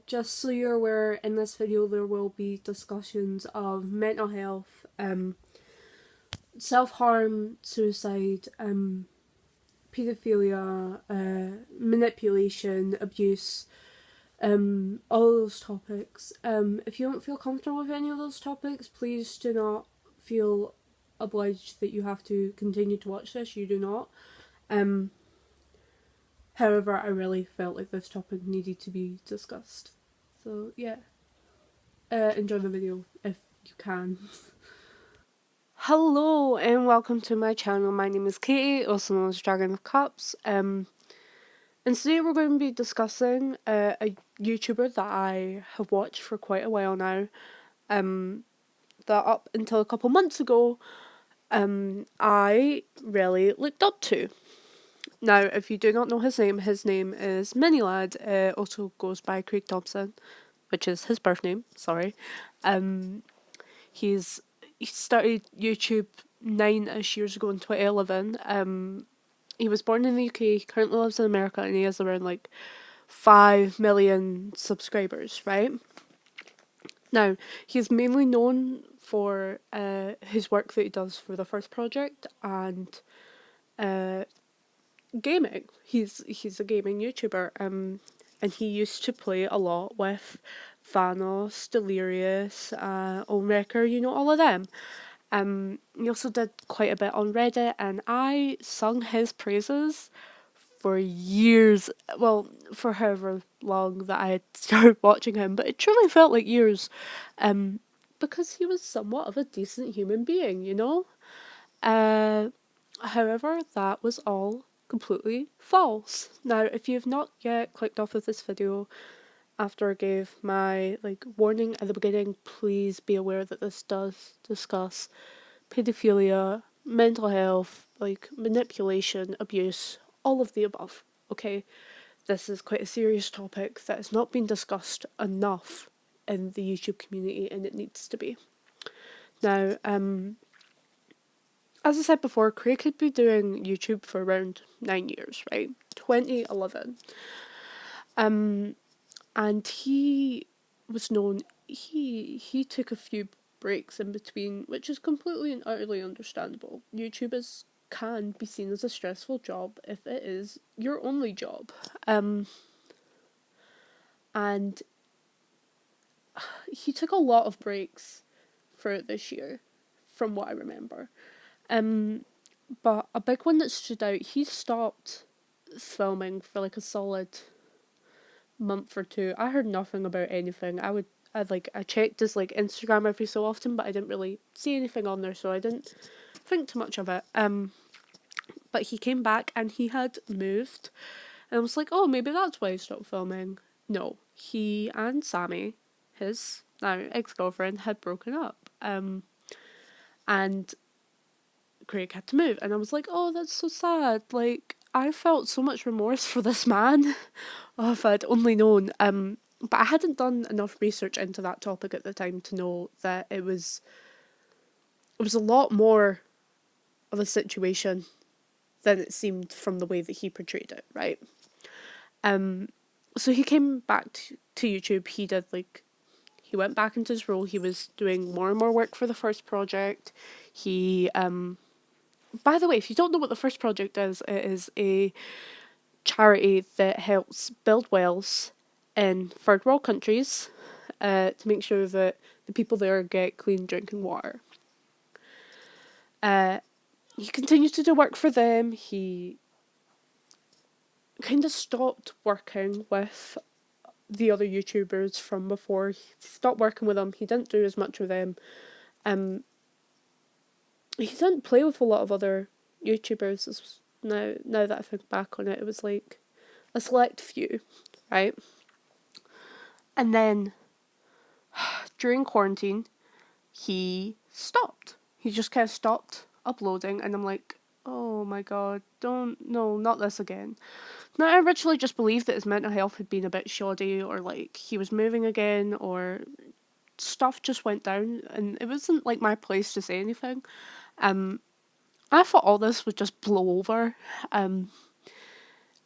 just so you're aware, in this video there will be discussions of mental health, self-harm, suicide, paedophilia, manipulation, abuse, all those topics. If you don't feel comfortable with any of those topics, please do not feel obliged that you have to continue to watch this. You do not. However, I really felt like this topic needed to be discussed. So yeah, enjoy the video if you can. Hello and welcome to my channel. My name is Katie, also known as Dragon of Cups. And today we're going to be discussing a YouTuber that I have watched for quite a while now. That up until a couple months ago, I really looked up to. Now, if you do not know his name is Miniladd. Also goes by Craig Thompson, which is his birth name. Sorry. He started YouTube 9-ish years ago in 2011. He was born in the UK, currently lives in America, and he has around like 5 million subscribers, right? Now, he's mainly known for his work that he does for the first project and gaming. He's a gaming YouTuber, and he used to play a lot with Thanos, Delirious, Omewrecker, you know, all of them. He also did quite a bit on Reddit, and I sung his praises for years. Well, for however long that I had started watching him, but it truly felt like years, because he was somewhat of a decent human being, you know? However, that was all completely false. Now, if you've not yet clicked off of this video after I gave my warning at the beginning, please be aware that this does discuss pedophilia, mental health, manipulation, abuse, all of the above. Okay, this is quite a serious topic that has not been discussed enough in the YouTube community, and it needs to be. Now, as I said before, Craig had been doing YouTube for around 9 years, right? 2011. And he was known, he took a few breaks in between, which is completely and utterly understandable. YouTube can be seen as a stressful job if it is your only job. And he took a lot of breaks for this year, from what I remember. But a big one that stood out, he stopped filming for a solid month or two. I heard nothing about anything. I checked his Instagram every so often, but I didn't really see anything on there, so I didn't think too much of it. But he came back and he had moved, and I was like, oh, maybe that's why he stopped filming. No, he and Sammy, his now ex-girlfriend, had broken up. And Craig had to move, and I was like, oh, that's so sad. I felt so much remorse for this man. Oh, if I'd only known. But I hadn't done enough research into that topic at the time to know that it was a lot more of a situation than it seemed from the way that he portrayed it, right? So he came back to YouTube. He went back into his role. He was doing more and more work for the first project. He by the way, if you don't know what the first project is, it is a charity that helps build wells in third world countries to make sure that the people there get clean drinking water. He continued to do work for them. He kind of stopped working with the other YouTubers from before. He stopped working with them. He didn't do as much with them. He didn't play with a lot of other YouTubers. Now that I think back on it, it was like a select few, right? And then during quarantine, he stopped. He just kind of stopped uploading, and I'm like, oh my god, no, not this again. Now, I originally just believed that his mental health had been a bit shoddy, or he was moving again, or stuff just went down, and it wasn't my place to say anything. I thought all this would just blow over.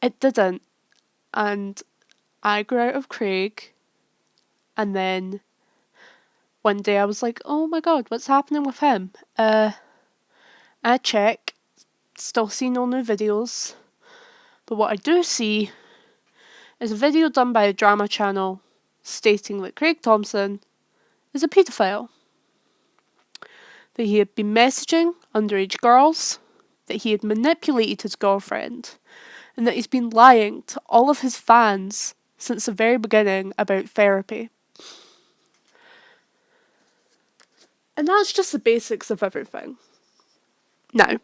It didn't, and I grew out of Craig And then one day I was like, oh my god, what's happening with him? I check, still see no new videos. But what I do see is a video done by a drama channel stating that Craig Thompson is a paedophile. That he had been messaging underage girls, that he had manipulated his girlfriend, and that he's been lying to all of his fans since the very beginning about therapy. And that's just the basics of everything. Now,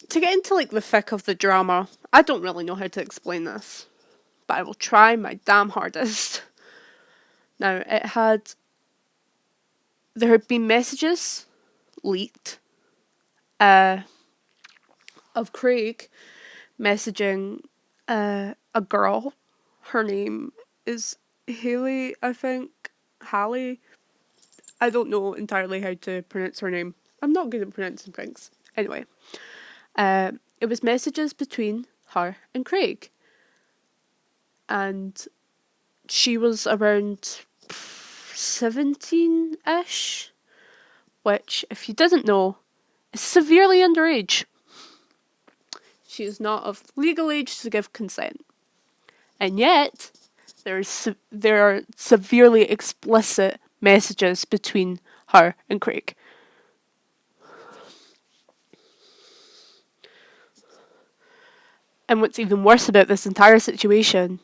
to get into like the thick of the drama, I don't really know how to explain this, but I will try my damn hardest. Now, there had been messages leaked of Craig messaging a girl. Her name is Haley, I think. Hallie. I don't know entirely how to pronounce her name. I'm not good at pronouncing things. Anyway, it was messages between her and Craig. And she was around 17-ish, which, if you didn't know, is severely underage. She is not of legal age to give consent. And yet, there are severely explicit messages between her and Craig. And what's even worse about this entire situation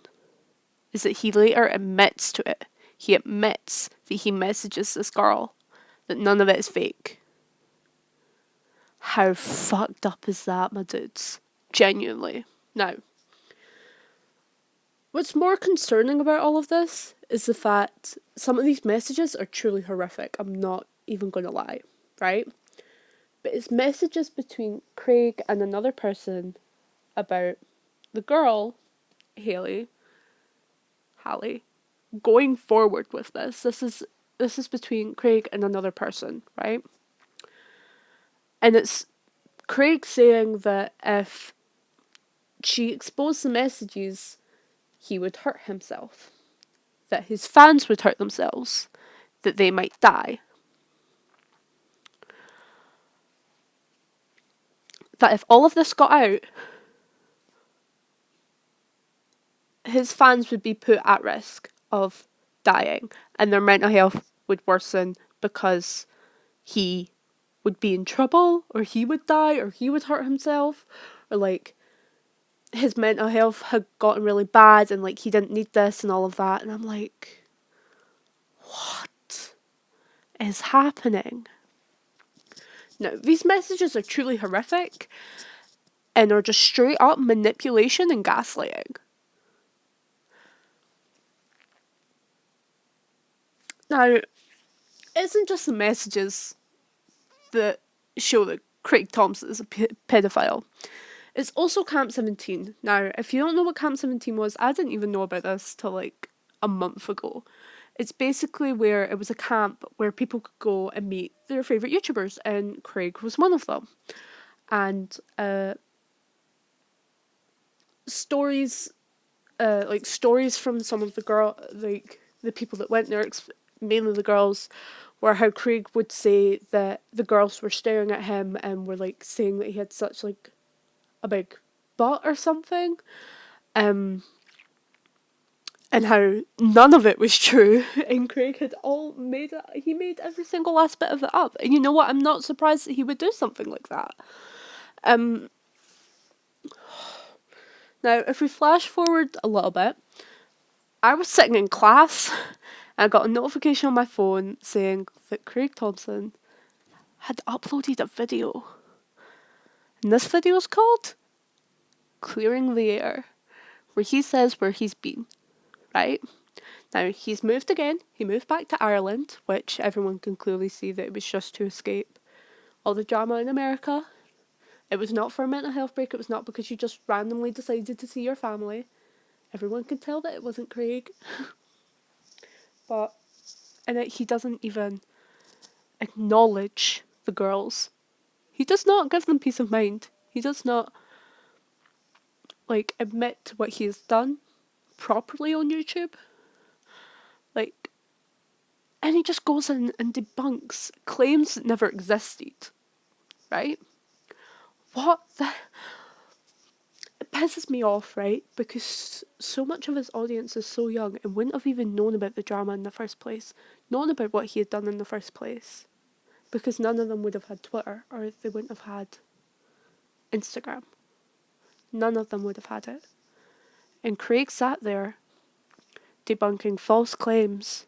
is that he later admits to it. He admits that he messages this girl, that none of it is fake. How fucked up is that, my dudes? Genuinely. Now, what's more concerning about all of this is the fact some of these messages are truly horrific. I'm not even going to lie, right? But it's messages between Craig and another person about the girl, Hallie, going forward with this. This is between Craig and another person, right? And it's Craig saying that if she exposed the messages, he would hurt himself. That his fans would hurt themselves. That they might die. That if all of this got out, his fans would be put at risk of dying. And their mental health would worsen because he would be in trouble, or he would die, or he would hurt himself, or like his mental health had gotten really bad and like he didn't need this and all of that. And I'm like, what is happening? Now, these messages are truly horrific and are just straight up manipulation and gaslighting. Now, it isn't just the messages that show that Craig Thompson is a pedophile. It's also Camp 17. Now, if you don't know what Camp 17 was, I didn't even know about this till like a month ago. It's basically where it was a camp where people could go and meet their favourite YouTubers, and Craig was one of them. And stories from some of the people that went there, mainly the girls, were how Craig would say that the girls were staring at him and were like saying that he had such like a big butt or something, and how none of it was true, and Craig had he made every single last bit of it up. And you know what? I'm not surprised that he would do something like that. Now, if we flash forward a little bit, I was sitting in class and I got a notification on my phone saying that Craig Thompson had uploaded a video. And this video is called Clearing the Air, where he says where he's been, right? Now, he's moved again. He moved back to Ireland, which everyone can clearly see that it was just to escape all the drama in America. It was not for a mental health break. It was not because you just randomly decided to see your family. Everyone could tell that it wasn't Craig. And he doesn't even acknowledge the girls. He does not give them peace of mind. He does not admit to what he has done. properly on YouTube. Like, and he just goes in and debunks claims that never existed, right? What the... It pisses me off, right? Because so much of his audience is so young and wouldn't have even known about the drama in the first place, known about what he had done in the first place, because none of them would have had Twitter, or they wouldn't have had Instagram. None of them would have had it. And Craig sat there debunking false claims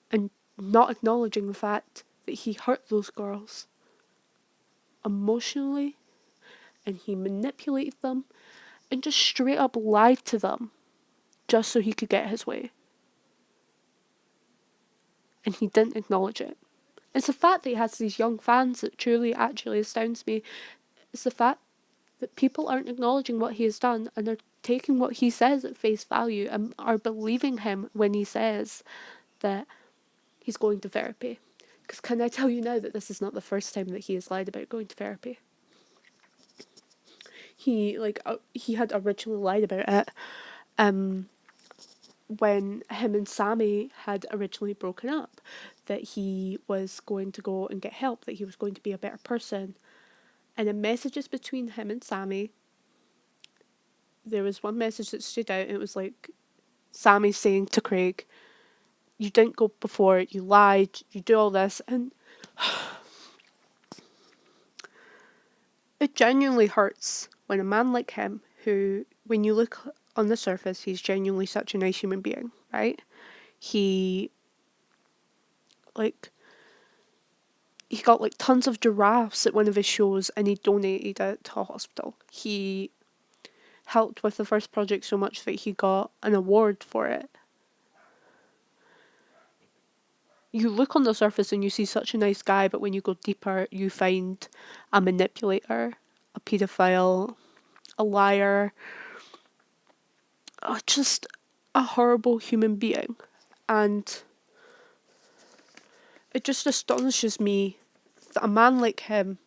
and not acknowledging the fact that he hurt those girls emotionally, and he manipulated them and just straight up lied to them just so he could get his way. And he didn't acknowledge it. It's the fact that he has these young fans that truly actually astounds me. It's the fact that people aren't acknowledging what he has done and are taking what he says at face value and are believing him when he says that he's going to therapy. Because can I tell you now that this is not the first time that he has lied about going to therapy? He had originally lied about it when him and Sammy had originally broken up, that he was going to go and get help, that he was going to be a better person. And in messages between him and Sammy, there was one message that stood out, and it was like Sammy saying to Craig, "You didn't go before, you lied, you do all this," and it genuinely hurts when a man like him, who, when you look on the surface, he's genuinely such a nice human being, right? He got like tons of giraffes at one of his shows and he donated it to a hospital. He helped with the first project so much that he got an award for it. You look on the surface and you see such a nice guy, but when you go deeper, you find a manipulator, a pedophile, a liar, just a horrible human being. And it just astonishes me that a man like him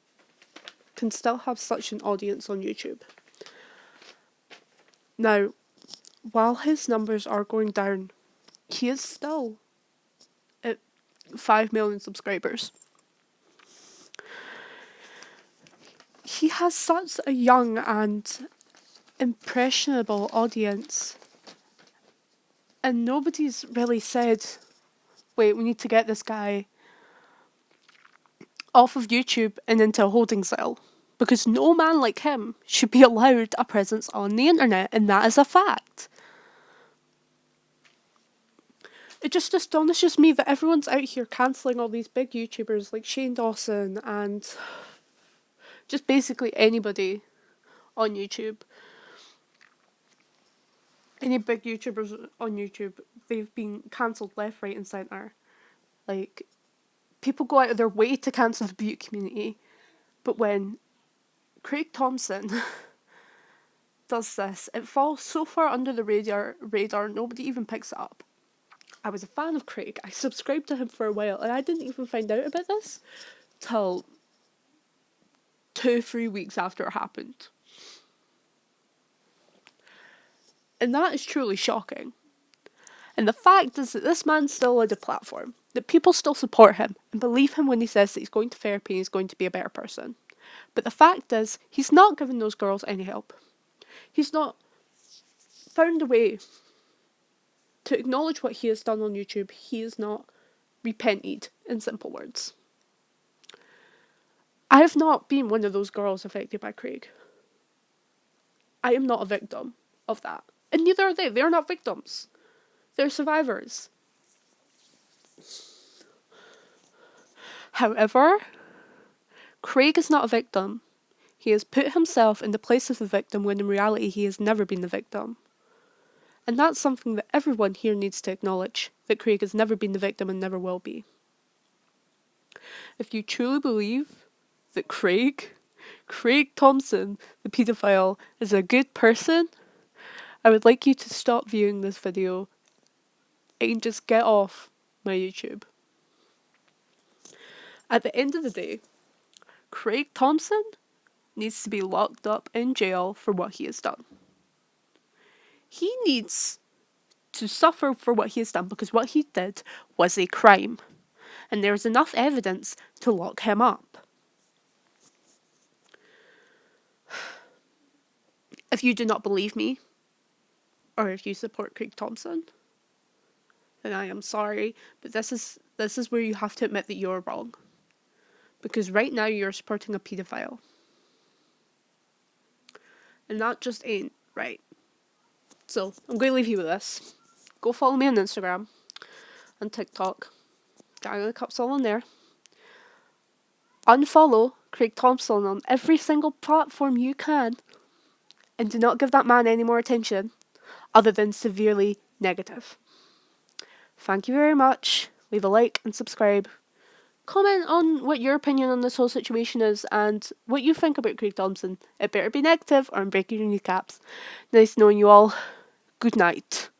can still have such an audience on YouTube. Now, while his numbers are going down, he is still at 5 million subscribers. He has such a young and impressionable audience, and nobody's really said, wait, we need to get this guy off of YouTube and into a holding cell, because no man like him should be allowed a presence on the internet, and that is a fact. It just astonishes me that everyone's out here cancelling all these big YouTubers like Shane Dawson and just basically anybody on YouTube. Any big YouTubers on YouTube, they've been cancelled left, right and centre. Like, people go out of their way to cancel the beauty community, but when Craig Thompson does this, it falls so far under the radar, nobody even picks it up. I was a fan of Craig. I subscribed to him for a while, and I didn't even find out about this till 2-3 weeks after it happened. And that is truly shocking. And the fact is that this man still had a platform, that people still support him and believe him when he says that he's going to therapy and he's going to be a better person. But the fact is, he's not given those girls any help. He's not found a way to acknowledge what he has done on YouTube. He has not repented, in simple words. I have not been one of those girls affected by Craig. I am not a victim of that. And neither are they. They're not victims. They're survivors. However, Craig is not a victim. He has put himself in the place of the victim when in reality he has never been the victim. And that's something that everyone here needs to acknowledge, that Craig has never been the victim and never will be. If you truly believe that Craig Thompson, the paedophile, is a good person, I would like you to stop viewing this video and just get off my YouTube. At the end of the day, Craig Thompson needs to be locked up in jail for what he has done. He needs to suffer for what he has done, because what he did was a crime. And there is enough evidence to lock him up. If you do not believe me, or if you support Craig Thompson, then I am sorry, but this is where you have to admit that you're wrong. Because right now you're supporting a paedophile. And that just ain't right. So, I'm going to leave you with this. Go follow me on Instagram and TikTok. Gang of the Cup's all in there. Unfollow Craig Thompson on every single platform you can. And do not give that man any more attention other than severely negative. Thank you very much. Leave a like and subscribe. Comment on what your opinion on this whole situation is and what you think about Craig Thompson. It better be negative or I'm breaking your kneecaps. Nice knowing you all. Good night.